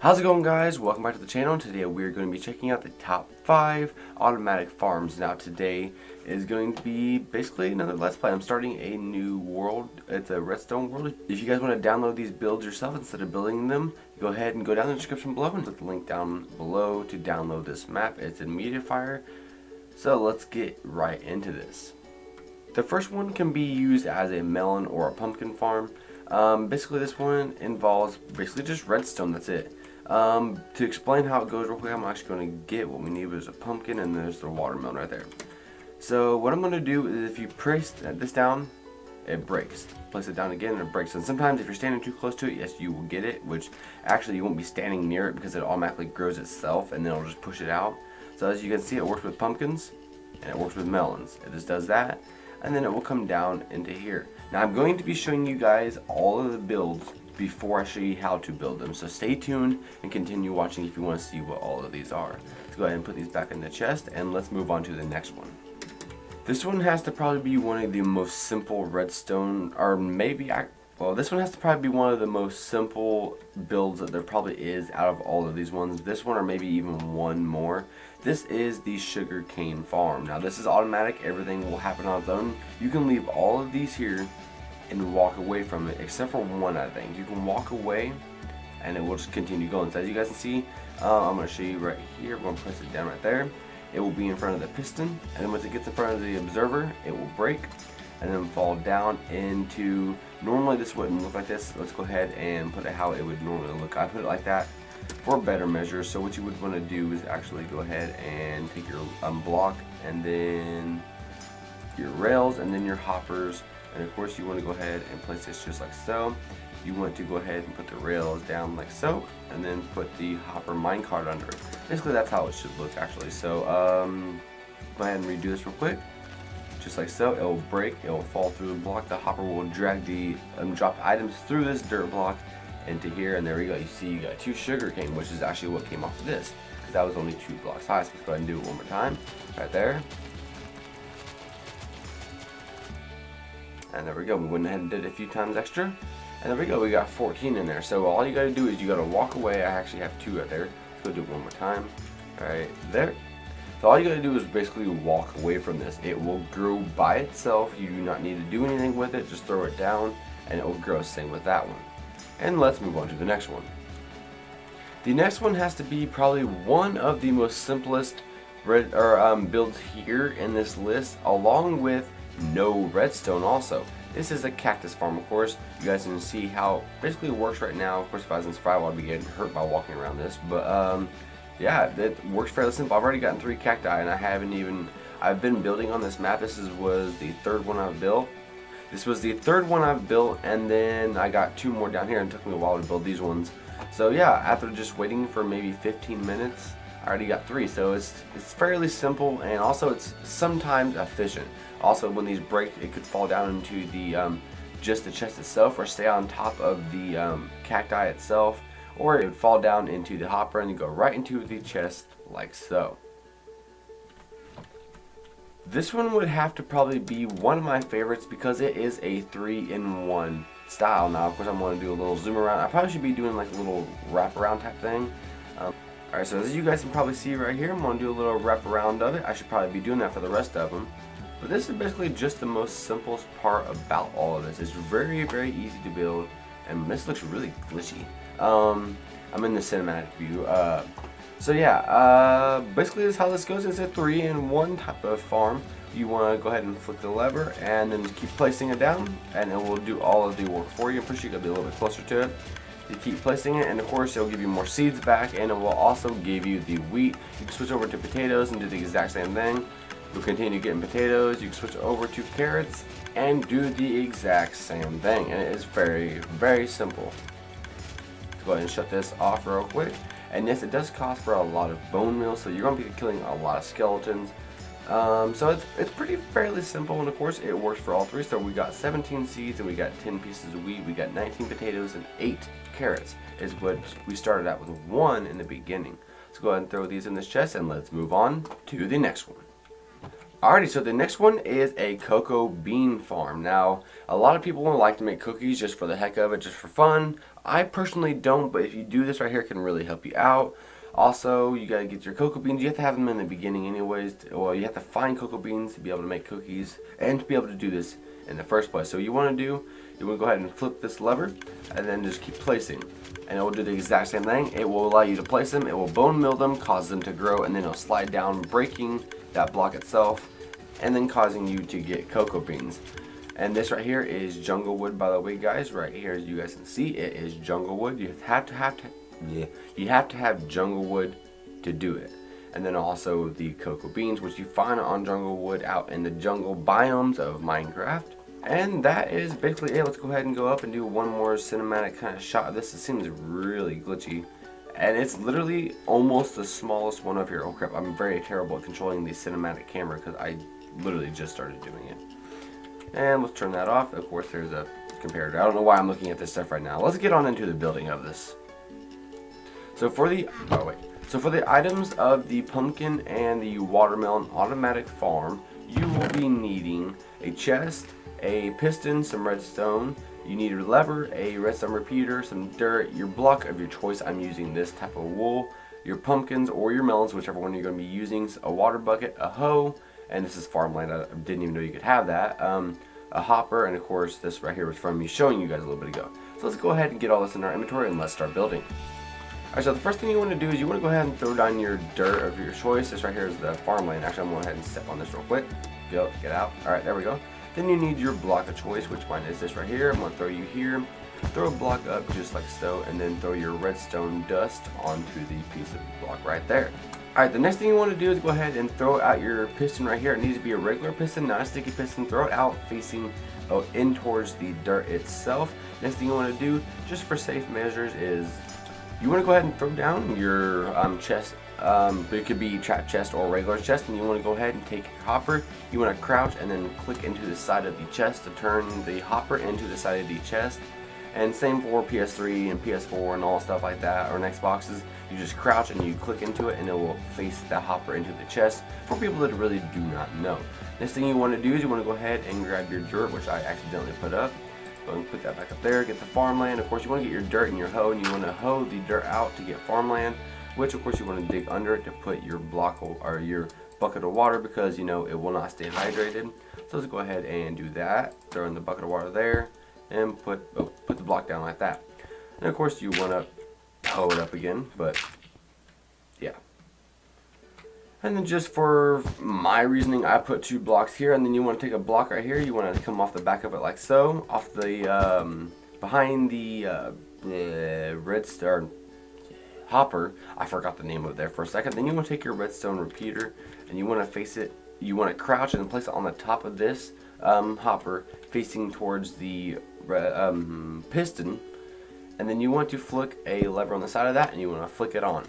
How's it going, guys? Welcome back to the channel. Today we're going to be checking out the top 5 automatic farms. Now today is going to be basically another Let's Play. I'm starting a new world. It's a redstone world. If you guys want to download these builds yourself instead of building them, go ahead and go down in the description below and click the link down below to download this map. It's in Mediafire. So let's get right into this. The first one can be used as a melon or a pumpkin farm. Basically this one involves basically just redstone, that's it. To explain how it goes real quick, I'm actually going to get what we need. There's a pumpkin and there's the watermelon right there. So what I'm going to do is if you place this down, it breaks. Place it down again and it breaks. And sometimes if you're standing too close to it, yes, you will get it, which actually you won't be standing near it because it automatically grows itself and then it'll just push it out. So as you can see, it works with pumpkins and it works with melons. It just does that and then it will come down into here. Now I'm going to be showing you guys all of the builds before I show you how to build them. So stay tuned and continue watching if you want to see what all of these are. Let's go ahead and put these back in the chest and let's move on to the next one. This one has to probably be one of the most simple redstone, or maybe, this one has to probably be one of the most simple builds that there probably is out of all of these ones. This one or maybe even one more. This is the Sugarcane Farm. Now this is automatic, everything will happen on its own. You can leave all of these here and walk away from it, except for one. I think you can walk away and it will just continue going. So as you guys can see, I'm going to show you right here. We're going to press it down right there. It will be in front of the piston, and then once it gets in front of the observer, it will break and then fall down into, normally this wouldn't look like this. Let's go ahead and put it how it would normally look. I put it like that for better measure. So what you would want to do is actually go ahead and take your block and then your rails and then your hoppers. And of course you want to go ahead and place this just like so. You want to go ahead and put the rails down like so, and then put the hopper minecart under it. Basically that's how it should look actually. So go ahead and redo this real quick. Just like so, it will break, it will fall through the block. The hopper will drag the dropped items through this dirt block into here, and there we go. You see you got 2 sugarcane, which is actually what came off of this, because that was only 2 blocks high. So let's go ahead and do it one more time. Right there. And there we go. We went ahead and did it a few times extra. And there we go. We got 14 in there. So all you got to do is you got to walk away. I actually have 2 right there. Let's go do it one more time. Right there. So all you got to do is basically walk away from this. It will grow by itself. You do not need to do anything with it. Just throw it down and it will grow. Same with that one. And let's move on to the next one. The next one has to be probably one of the most simplest builds here in this list, along with no redstone also. This is a Cactus Farm, of course. You guys can see how basically it works right now. Of course, if I was in survival, I'd be getting hurt by walking around this. But yeah, it works fairly simple. I've already gotten 3 cacti, and I've been building on this map. This was the 3rd one I've built. This was the 3rd one I've built, and then I got 2 more down here, and it took me a while to build these ones. So yeah, after just waiting for maybe 15 minutes, I already got 3, so it's fairly simple, and also it's sometimes efficient. Also, when these break, it could fall down into the just the chest itself, or stay on top of the cacti itself, or it would fall down into the hopper and go right into the chest like so. This one would have to probably be one of my favorites because it is a 3-in-1 style. Now, of course, I'm going to do a little zoom around. I probably should be doing like a little wraparound type thing. Alright, so as you guys can probably see right here, I'm going to do a little wrap around of it. I should probably be doing that for the rest of them. But this is basically just the most simplest part about all of this. It's very, very easy to build, and this looks really glitchy. I'm in the cinematic view. So yeah, basically this is how this goes. It's a 3-in-1 type of farm. You want to go ahead and flick the lever and then keep placing it down, and it will do all of the work for you. I'm pretty sure you got to be a little bit closer to it. You keep placing it, and of course it'll give you more seeds back, and it will also give you the wheat. You can switch over to potatoes and do the exact same thing. You'll continue getting potatoes. You can switch over to carrots and do the exact same thing, and it is very, very simple. Let's go ahead and shut this off real quick. And yes, it does cost for a lot of bone meal, so you're going to be killing a lot of skeletons. So it's pretty fairly simple, and of course it works for all 3. So we got 17 seeds and we got 10 pieces of wheat, we got 19 potatoes and 8 carrots is what we started out with 1 in the beginning. Let's go ahead and throw these in this chest and let's move on to the next one. Alrighty, so the next one is a cocoa bean farm. Now, a lot of people like to make cookies just for the heck of it, just for fun. I personally don't, but if you do this right here, it can really help you out. Also, you gotta get your cocoa beans. You have to have them in the beginning anyways. Well, you have to find cocoa beans to be able to make cookies and to be able to do this in the first place. So you want to go ahead and flip this lever and then just keep placing. And it will do the exact same thing. It will allow you to place them, it will bone mill them, cause them to grow, and then it'll slide down, breaking that block itself, and then causing you to get cocoa beans. And this right here is jungle wood, by the way, guys. Right here, as you guys can see, it is jungle wood. You have to have jungle wood to do it. And then also the cocoa beans, which you find on jungle wood out in the jungle biomes of Minecraft. And that is basically it. Let's go ahead and go up and do one more cinematic kind of shot of this. It seems really glitchy. And it's literally almost the smallest one up here. Oh crap, I'm very terrible at controlling the cinematic camera because I literally just started doing it. And let's turn that off. Of course, there's a comparator. I don't know why I'm looking at this stuff right now. Let's get on into the building of this. So for the items of the pumpkin and the watermelon automatic farm, you will be needing a chest, a piston, some redstone. You need a lever, a redstone repeater, some dirt, your block of your choice. I'm using this type of wool, your pumpkins or your melons, whichever one you're going to be using, a water bucket, a hoe, and this is farmland. I didn't even know you could have that. A hopper, and of course this right here was from me showing you guys a little bit ago. So let's go ahead and get all this in our inventory and let's start building. Alright, so the first thing you want to do is you want to go ahead and throw down your dirt of your choice. This right here is the farmland. Actually, I'm going to go ahead and step on this real quick. Go, get out. Alright, there we go. Then you need your block of choice, which mine is this right here. I'm going to throw you here. Throw a block up just like so, and then throw your redstone dust onto the piece of block right there. Alright, the next thing you want to do is go ahead and throw out your piston right here. It needs to be a regular piston, not a sticky piston. Throw it out facing in towards the dirt itself. Next thing you want to do, just for safe measures, is you want to go ahead and throw down your chest. It could be trap chest or regular chest, and you want to go ahead and take your hopper. You want to crouch and then click into the side of the chest to turn the hopper into the side of the chest. And same for PS3 and PS4 and all stuff like that, or Xboxes. You just crouch and you click into it and it will face the hopper into the chest, for people that really do not know. Next thing you want to do is you want to go ahead and grab your dirt, which I accidentally put up. Go and put that back up there. Get the farmland. Of course, you want to get your dirt and your hoe, and you want to hoe the dirt out to get farmland, which of course you want to dig under it to put your block or your bucket of water, because you know it will not stay hydrated. So let's go ahead and do that. Throw in the bucket of water there and put the block down like that. And of course you want to hoe it up again, but yeah. And then just for my reasoning, I put 2 blocks here, and then you want to take a block right here. You want to come off the back of it like so, off the behind the redstone hopper. I forgot the name of it there for a second. Then you want to take your redstone repeater and you want to face it. You want to crouch and place it on the top of this hopper, facing towards the piston. And then you want to flick a lever on the side of that, and you want to flick it on.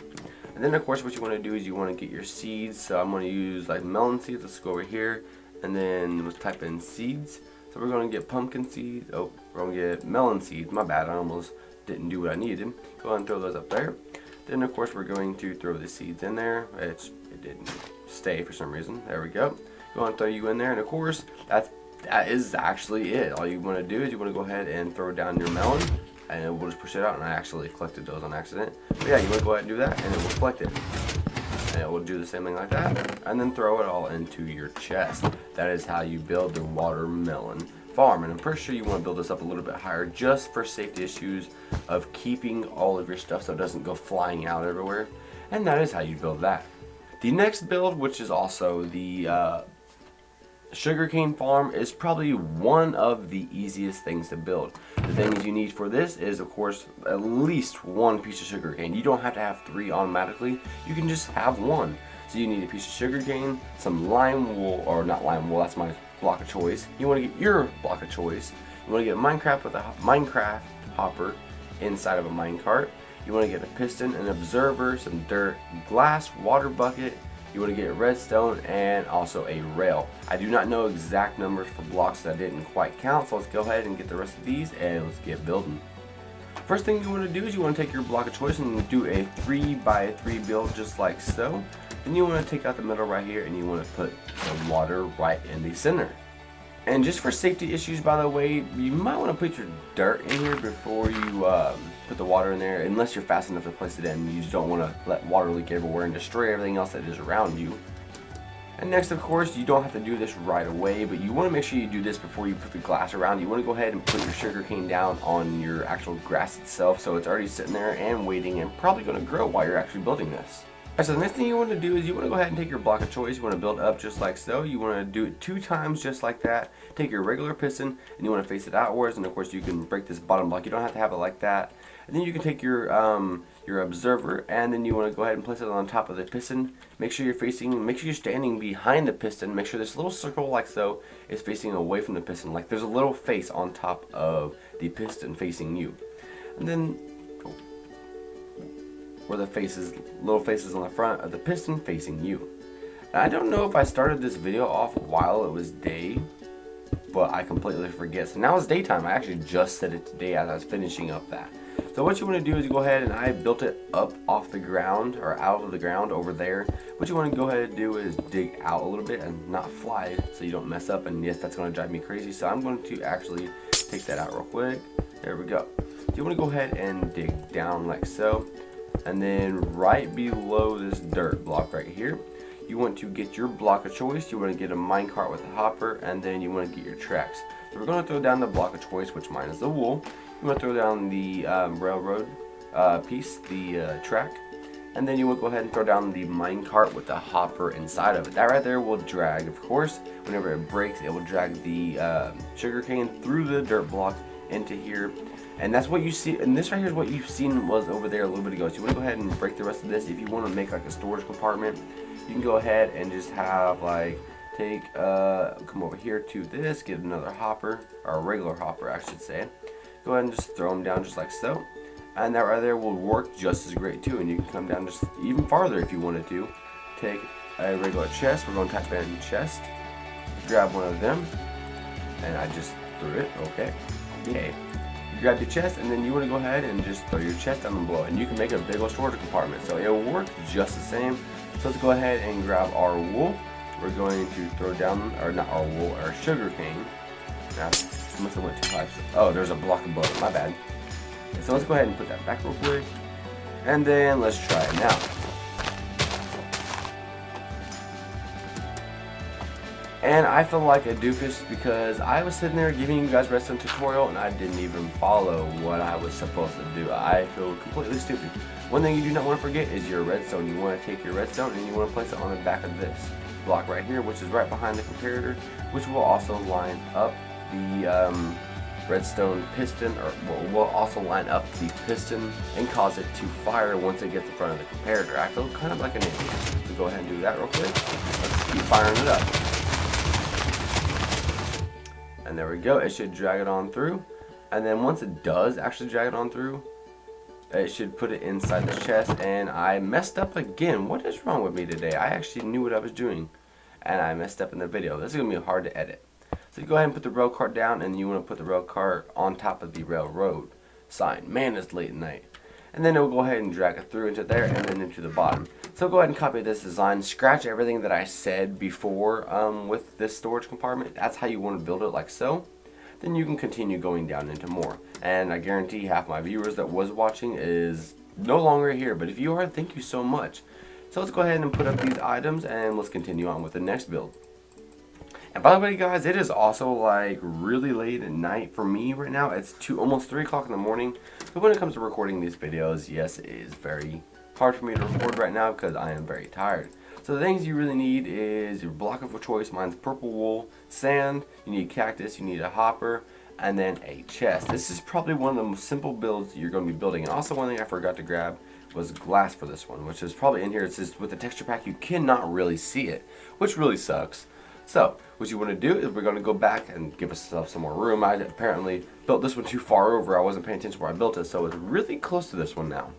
And then of course what you want to do is you want to get your seeds. So I'm going to use like melon seeds. Let's go over here and then let's type in seeds. So we're going to get pumpkin seeds. Oh, we're going to get melon seeds. My bad, I almost didn't do what I needed. Go ahead and throw those up there. Then of course we're going to throw the seeds in there. It didn't stay for some reason. There we go. Go ahead and throw you in there, and of course that is actually it. All you want to do is you want to go ahead and throw down your melon, and we'll just push it out. And I actually collected those on accident. But yeah, you want to go ahead and do that, and it will collect it. And it will do the same thing like that, and then throw it all into your chest. That is how you build the watermelon farm. And I'm pretty sure you want to build this up a little bit higher, just for safety issues of keeping all of your stuff so it doesn't go flying out everywhere. And that is how you build that. The next build, which is also the Sugarcane Farm, is probably one of the easiest things to build. The things you need for this is, of course, at least 1 piece of sugarcane. You don't have to have 3 automatically. You can just have 1. So you need a piece of sugarcane, some lime wool, or not lime wool, that's my block of choice. You want to get your block of choice. You want to get Minecraft with a Minecraft hopper inside of a minecart. You want to get a piston, an observer, some dirt, glass, water bucket. You want to get redstone and also a rail. I do not know exact numbers for blocks that I didn't quite count, so let's go ahead and get the rest of these and let's get building. First thing you want to do is you want to take your block of choice and do a 3x3 build just like so. Then you want to take out the middle right here and you want to put some water right in the center. And just for safety issues, by the way, you might want to put your dirt in here before you put the water in there, unless you're fast enough to place it in. You just don't want to let water leak everywhere and destroy everything else that is around you. And next, of course, you don't have to do this right away, but you want to make sure you do this before you put the glass around. You want to go ahead and put your sugarcane down on your actual grass itself, so it's already sitting there and waiting and probably going to grow while you're actually building this. Alright, so the next thing you want to do is you want to go ahead and take your block of choice. You want to build up just like so. You want to do it 2 times just like that. Take your regular piston and you want to face it outwards, and of course you can break this bottom block. You don't have to have it like that. And then you can take your observer, and then you want to go ahead and place it on top of the piston. Make sure you're standing behind the piston. Make sure this little circle like so is facing away from the piston. Like there's a little face on top of the piston facing you. And then where the little faces on the front of the piston facing you. Now, I don't know if I started this video off while it was day, but I completely forget. So now it's daytime. I actually just said it today as I was finishing up that. So what you want to do is you go ahead, and I built it up off the ground or out of the ground over there. What you want to go ahead and do is dig out a little bit and not fly so you don't mess up. And yes, that's going to drive me crazy. So I'm going to actually take that out real quick. There we go. So you want to go ahead and dig down like so. And then right below this dirt block right here, you want to get your block of choice. You want to get a minecart with a hopper, and then you want to get your tracks. So we're going to throw down the block of choice, which mine is the wool. You want to throw down the railroad piece, the track, and then you want to go ahead and throw down the minecart with the hopper inside of it. That right there will drag, of course, whenever it breaks, it will drag the sugarcane through the dirt block into here. And that's what you see, and this right here is what you've seen was over there a little bit ago. So you want to go ahead and break the rest of this. If you want to make like a storage compartment, you can go ahead and just have like, come over here to this, get another hopper, or a regular hopper I should say. Go ahead and just throw them down just like so. And that right there will work just as great too. And you can come down just even farther if you wanted to. Take a regular chest, we're going to type in chest, grab one of them, and I just threw it, okay. You grab your chest, and then you want to go ahead and just throw your chest down below, and you can make a big old storage compartment. So it will work just the same. So let's go ahead and grab our wool. We're going to throw down, or not our wool, our sugar cane. Now, I must have went too high. Oh, there's a block above it, my bad. So let's go ahead and put that back real quick. And then let's try it now. And I feel like a doofus because I was sitting there giving you guys redstone tutorial and I didn't even follow what I was supposed to do. I feel completely stupid. One thing you do not want to forget is your redstone. You want to take your redstone and you want to place it on the back of this block right here, which is right behind the comparator, which will also line up the redstone piston, or will also line up the piston and cause it to fire once it gets in front of the comparator. I feel kind of like an idiot. So go ahead and do that real quick. Let's keep firing it up. And there we go, it should drag it on through. And then once it does actually drag it on through, it should put it inside the chest. And I messed up again. What is wrong with me today? I actually knew what I was doing and I messed up in the video. This is going to be hard to edit. So you go ahead and put the rail cart down, and you want to put the rail cart on top of the railroad sign. Man, it's late at night. And then it'll go ahead and drag it through into there and then into the bottom. So go ahead and copy this design, scratch everything that I said before with this storage compartment. That's how you want to build it, like so. Then you can continue going down into more. And I guarantee half my viewers that was watching is no longer here, but if you are, thank you so much. So let's go ahead and put up these items and let's continue on with the next build. And by the way, guys, it is also like really late at night for me right now. It's almost 3 o'clock in the morning. But when it comes to recording these videos, yes, it is very hard for me to record right now because I am very tired. So the things you really need is your block of choice. Mine's purple wool, sand, you need cactus, you need a hopper, and then a chest. This is probably one of the most simple builds you're going to be building. And also one thing I forgot to grab was glass for this one, which is probably in here. It's just with the texture pack, you cannot really see it, which really sucks. So what you want to do is we're going to go back and give ourselves some more room. I apparently built this one too far over. I wasn't paying attention where I built it, so it's really close to this one now.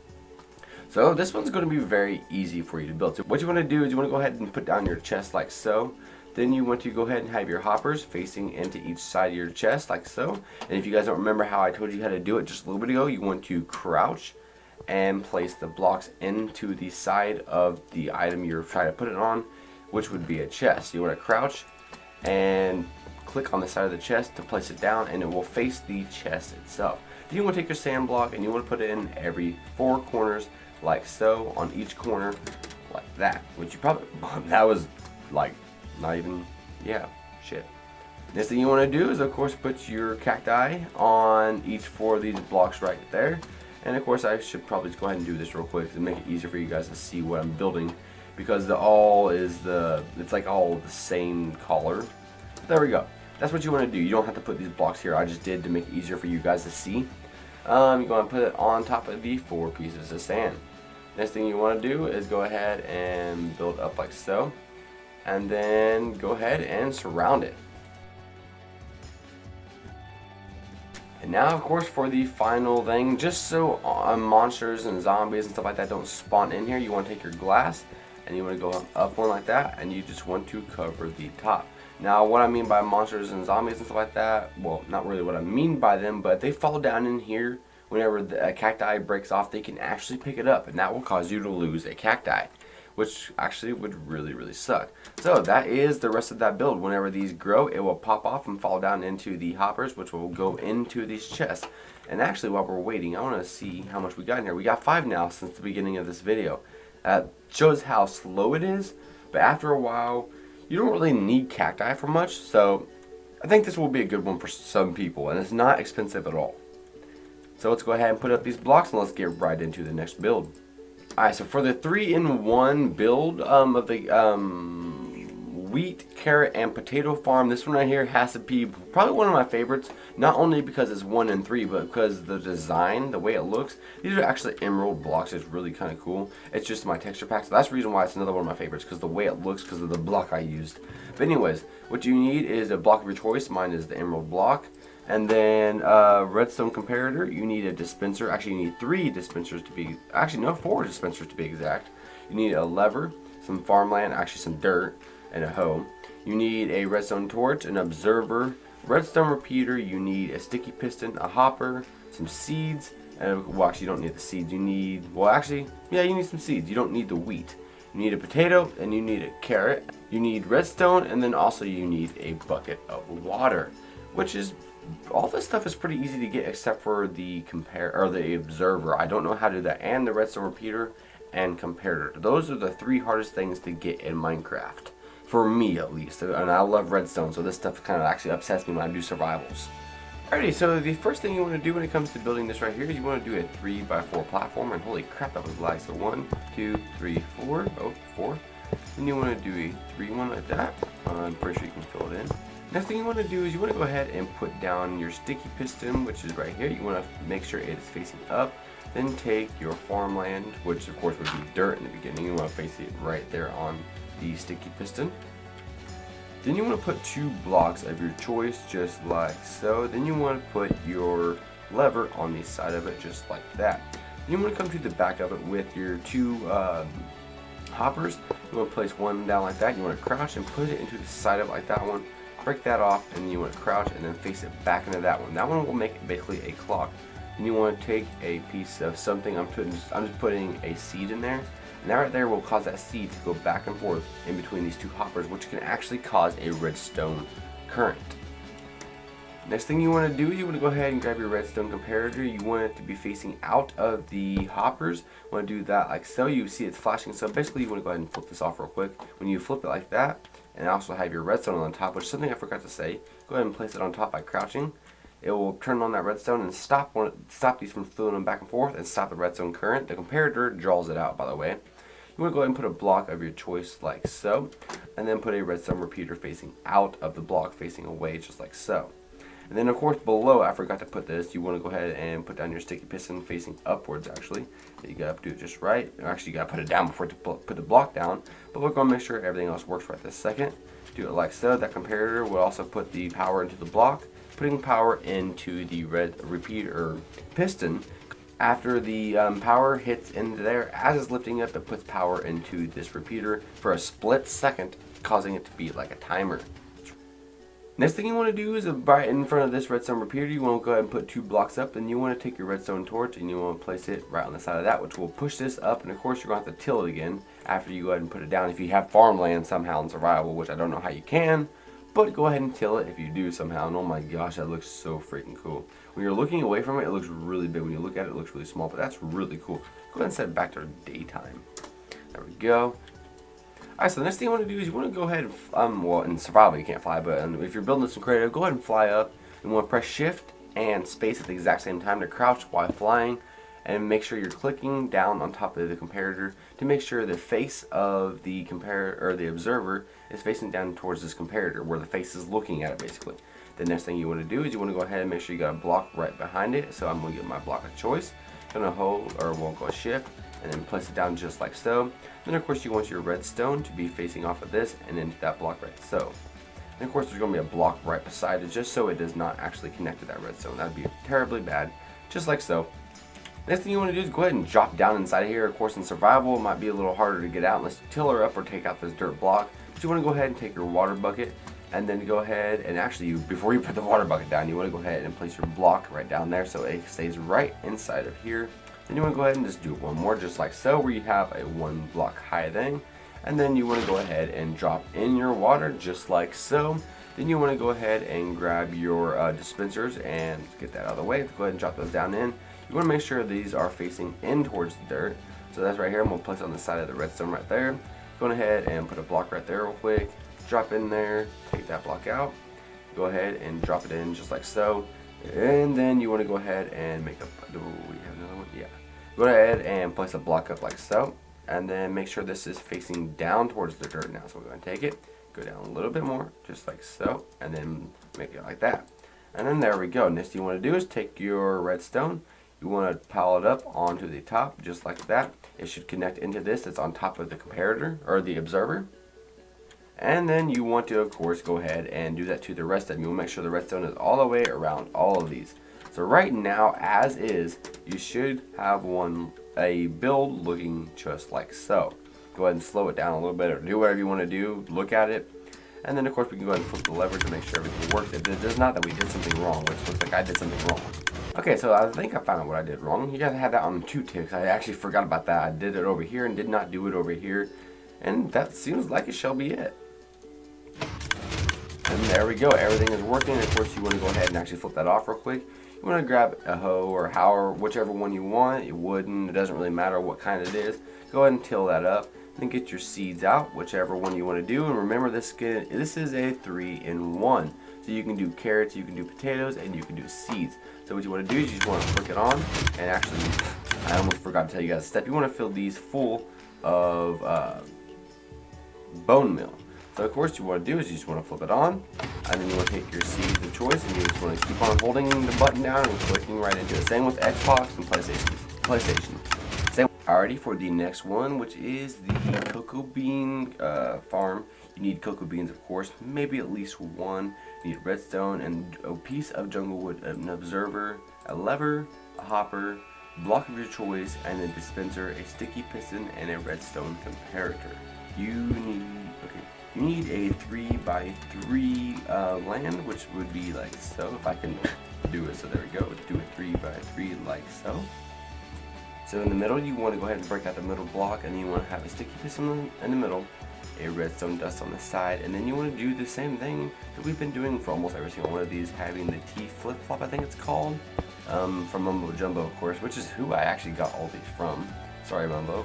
So this one's going to be very easy for you to build. So what you want to do is you want to go ahead and put down your chest like so. Then you want to go ahead and have your hoppers facing into each side of your chest like so. And if you guys don't remember how I told you how to do it just a little bit ago, you want to crouch and place the blocks into the side of the item you're trying to put it on, which would be a chest. You want to crouch and click on the side of the chest to place it down, and it will face the chest itself. Then you want to take your sand block and you want to put it in every 4 corners like so, on each corner like that, which you probably, that was like not even, yeah, shit. Next thing you want to do is of course put your cacti on each 4 of these blocks right there. And of course I should probably just go ahead and do this real quick to make it easier for you guys to see what I'm building, because it's like all the same color. There we go. That's what you want to do. You don't have to put these blocks here. I just did to make it easier for you guys to see. You're going to put it on top of the 4 pieces of sand. Next thing you want to do is go ahead and build up like so, and then go ahead and surround it. And now of course for the final thing, just so monsters and zombies and stuff like that don't spawn in here, you want to take your glass and you want to go up one like that, and you just want to cover the top. Now what I mean by monsters and zombies and stuff like that, well, not really what I mean by them, but if they fall down in here, whenever the cacti breaks off, they can actually pick it up, and that will cause you to lose a cacti, which actually would really suck. So that is the rest of that build. Whenever these grow, it will pop off and fall down into the hoppers, which will go into these chests. And actually, while we're waiting, I want to see how much we got in here. We got 5 now since the beginning of this video. That shows how slow it is, but after a while, you don't really need cacti for much, so I think this will be a good one for some people, and it's not expensive at all. So let's go ahead and put up these blocks and let's get right into the next build. Alright, so for the 3-in-1 build of the wheat, carrot, and potato farm, this one right here has to be probably one of my favorites. Not only because it's 1 in 3, but because the design, the way it looks. These are actually emerald blocks. It's really kind of cool. It's just my texture pack, so that's the reason why it's another one of my favorites, because the way it looks, because of the block I used. But anyways, what you need is a block of your choice. Mine is the emerald block. And then redstone comparator, you need a dispenser. Actually, you need 3 dispensers to be, actually no, 4 dispensers to be exact. You need a lever, some farmland, actually some dirt, and a hoe. You need a redstone torch, an observer, redstone repeater, you need a sticky piston, a hopper, some seeds, and well, actually you don't need the seeds. You need, well actually, yeah, you need some seeds. You don't need the wheat. You need a potato, and you need a carrot. You need redstone, and then also you need a bucket of water, which is, all this stuff is pretty easy to get except for the the observer. I don't know how to do that, and the redstone repeater and comparator. Those are the 3 hardest things to get in Minecraft, for me at least. And I love redstone, so this stuff kind of actually upsets me when I do survivals. Alrighty, so the first thing you want to do when it comes to building this right here is you want to do a 3x4 platform, and holy crap, that was lag. So 1, 2, 3, 4. Oh, 4. Then you want to do a 3-1 like that. I'm pretty sure you can fill it in. Next thing you want to do is you want to go ahead and put down your sticky piston, which is right here. You want to make sure it is facing up. Then take your farmland, which of course would be dirt in the beginning. You want to face it right there on the sticky piston. Then you want to put 2 blocks of your choice, just like so. Then you want to put your lever on the side of it, just like that. Then you want to come to the back of it with your 2 hoppers. You want to place one down like that. You want to crouch and put it into the side of it like that one. Break that off, and you want to crouch and then face it back into that one. That one will make it basically a clock. Then you want to take a piece of something. I'm just putting a seed in there, and that right there will cause that seed to go back and forth in between these 2 hoppers, which can actually cause a redstone current. Next thing you want to do is you want to go ahead and grab your redstone comparator. You want it to be facing out of the hoppers. You want to do that like so. You see it's flashing, so basically you want to go ahead and flip this off real quick. When you flip it like that, and also have your redstone on top, which is something I forgot to say. Go ahead and place it on top by crouching. It will turn on that redstone and stop these from flowing back and forth and stop the redstone current. The comparator draws it out, by the way. You want to go ahead and put a block of your choice like so, and then put a redstone repeater facing out of the block, facing away, just like so. And then of course below, I forgot to put this, you want to go ahead and put down your sticky piston facing upwards actually. You gotta do it just right. Actually, you gotta put it down before you put the block down, but we're gonna make sure everything else works right this second. Do it like so. That comparator will also put the power into the block, putting power into the red repeater piston. After the power hits into there, as it's lifting up, it puts power into this repeater for a split second, causing it to be like a timer. Next thing you want to do is right in front of this redstone repeater, you want to go ahead and put 2 blocks up. Then you want to take your redstone torch and you want to place it right on the side of that, which will push this up. And of course you're going to have to till it again after you go ahead and put it down. If you have farmland somehow in survival, which I don't know how you can, but go ahead and till it if you do somehow. And oh my gosh, that looks so freaking cool. When you're looking away from it, it looks really big. When you look at it, it looks really small, but that's really cool. Go ahead and set it back to daytime. There we go. Alright, so the next thing you want to do is you want to go ahead and, well, in survival you can't fly, but if you're building this in creative, go ahead and fly up. You want to press shift and space at the exact same time to crouch while flying, and make sure you're clicking down on top of the comparator to make sure the face of the the observer is facing down towards this comparator, where the face is looking at it basically. The next thing you want to do is you want to go ahead and make sure you got a block right behind it. So I'm going to get my block of choice. I'm going to hold, or we'll go shift, and then place it down just like so. Then of course you want your redstone to be facing off of this and into that block right so. And of course there's going to be a block right beside it just so it does not actually connect to that redstone. That would be terribly bad. Just like so. Next thing you want to do is go ahead and drop down inside of here. Of course in survival it might be a little harder to get out unless you till her up or take out this dirt block. But you want to go ahead and take your water bucket and then go ahead and actually before you put the water bucket down, you want to go ahead and place your block right down there so it stays right inside of here. Then you want to go ahead and just do one more just like so, where you have a 1 block high thing. And then you want to go ahead and drop in your water just like so. Then you want to go ahead and grab your dispensers and get that out of the way. Go ahead and drop those down in. You want to make sure these are facing in towards the dirt. So that's right here. I'm going to place it on the side of the redstone right there. Go ahead and put a block right there real quick. Drop in there. Take that block out. Go ahead and drop it in just like so. And then you want to go ahead and make a, do we have another one? Yeah. Go ahead and place a block up like so. And then make sure this is facing down towards the dirt now. So we're going to take it, go down a little bit more, just like so. And then make it like that. And then there we go. Next thing you want to do is take your redstone. You want to pile it up onto the top, just like that. It should connect into this that's on top of the comparator, or the observer. And then you want to, of course, go ahead and do that to the rest of them. You want to make sure the redstone is all the way around all of these. So right now, as is, you should have a build looking just like so. Go ahead and slow it down a little bit, or do whatever you want to do. Look at it. And then, of course, we can go ahead and flip the lever to make sure everything works. If it does not, that we did something wrong, which looks like I did something wrong. Okay, so I think I found out what I did wrong. You guys have that on 2 ticks. I actually forgot about that. I did it over here and did not do it over here. And that seems like it shall be it. And there we go. Everything is working. Of course, you want to go ahead and actually flip that off real quick. You want to grab a hoe or however, whichever one you want. Wooden, it doesn't really matter what kind it is. Go ahead and till that up. Then get your seeds out, whichever one you want to do. And remember, this is a 3-in-1. So you can do carrots, you can do potatoes, and you can do seeds. So what you want to do is you just want to click it on. And actually, I almost forgot to tell you guys a step. You want to fill these full of bone meal. So of course, what you want to do is you just want to flip it on, and then you want to take your seeds of choice, and you just want to keep on holding the button down and clicking right into it. Same with Xbox and PlayStation. Same. Alrighty, for the next one, which is the cocoa bean farm. You need cocoa beans, of course, maybe at least 1. You need redstone and a piece of jungle wood, an observer, a lever, a hopper, block of your choice, and a dispenser, a sticky piston, and a redstone comparator. You need a 3x3 land, which would be like so. If I can do it, so there we go. Do a 3x3 like so. So in the middle, you want to go ahead and break out the middle block, and then you want to have a sticky piston in the middle, a redstone dust on the side, and then you want to do the same thing that we've been doing for almost every single one of these, having the T flip-flop, I think it's called, from Mumbo Jumbo, of course, which is who I actually got all these from. Sorry, Mumbo.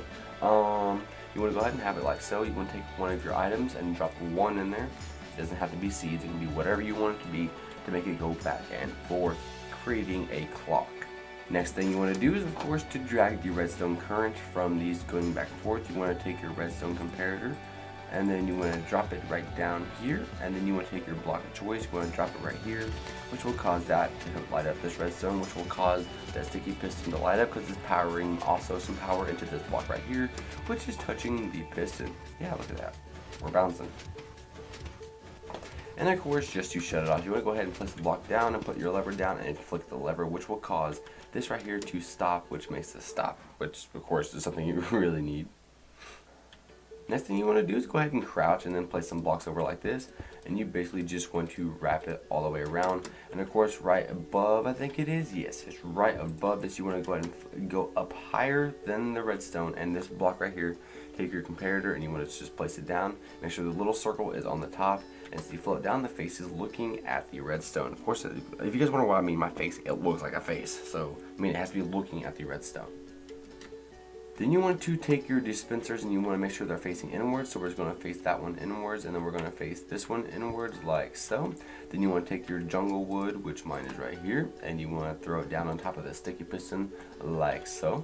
You want to go ahead and have it like so. You want to take one of your items and drop 1 in there. It doesn't have to be seeds. It can be whatever you want it to be to make it go back and forth, creating a clock. Next thing you want to do is, of course, to drag the redstone current from these going back and forth. You want to take your redstone comparator, and then you want to drop it right down here, and then you want to take your block of choice. You want to drop it right here, which will cause that to light up this redstone, which will cause that sticky piston to light up because it's powering also some power into this block right here, which is touching the piston. Yeah, look at that. We're bouncing. And of course, just to shut it off, you want to go ahead and place the block down and put your lever down and flick the lever, which will cause this right here to stop, which makes this stop, which of course is something you really need. Next thing you want to do is go ahead and crouch and then place some blocks over like this, and you basically just want to wrap it all the way around. And of course right above, I think it is, yes, it's right above this, you want to go ahead and go up higher than the redstone, and this block right here, take your comparator and you want to just place it down. Make sure the little circle is on the top, and as you float down, the face is looking at the redstone. Of course, if you guys wonder what I mean my face, it looks like a face, so I mean it has to be looking at the redstone. Then you want to take your dispensers and you want to make sure they're facing inwards. So we're just going to face that one inwards, and then we're going to face this one inwards like so. Then you want to take your jungle wood, which mine is right here, and you want to throw it down on top of the sticky piston like so.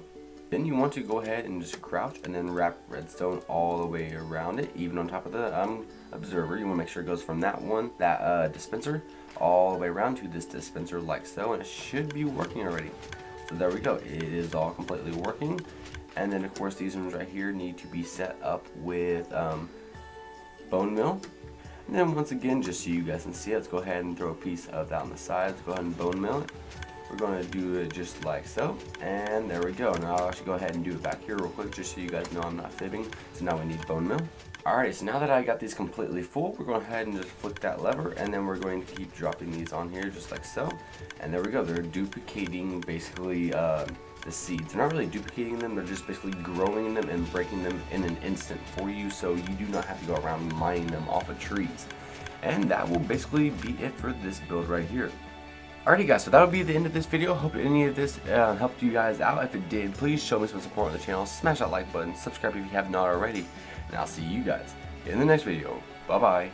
Then you want to go ahead and just crouch and then wrap redstone all the way around it, even on top of the observer. You want to make sure it goes from that dispenser all the way around to this dispenser like so, and it should be working already. So there we go, it is all completely working. And then of course these ones right here need to be set up with bone meal. And then once again, just so you guys can see it, let's go ahead and throw a piece of that on the side. Let's go ahead and bone meal it. We're going to do it just like so, and there we go. Now I'll actually go ahead and do it back here real quick just so you guys know I'm not fibbing. So now we need bone meal. Alright, so now that I got these completely full, we're going to go ahead and just flick that lever, and then we're going to keep dropping these on here just like so. And there we go, they're duplicating basically the seeds. They're not really duplicating them, they're just basically growing them and breaking them in an instant for you, so you do not have to go around mining them off of trees. And that will basically be it for this build right here. Alrighty guys, so that'll be the end of this video. Hope any of this helped you guys out. If it did, please show me some support on the channel. Smash that like button, subscribe if you have not already, and I'll see you guys in the next video. Bye bye.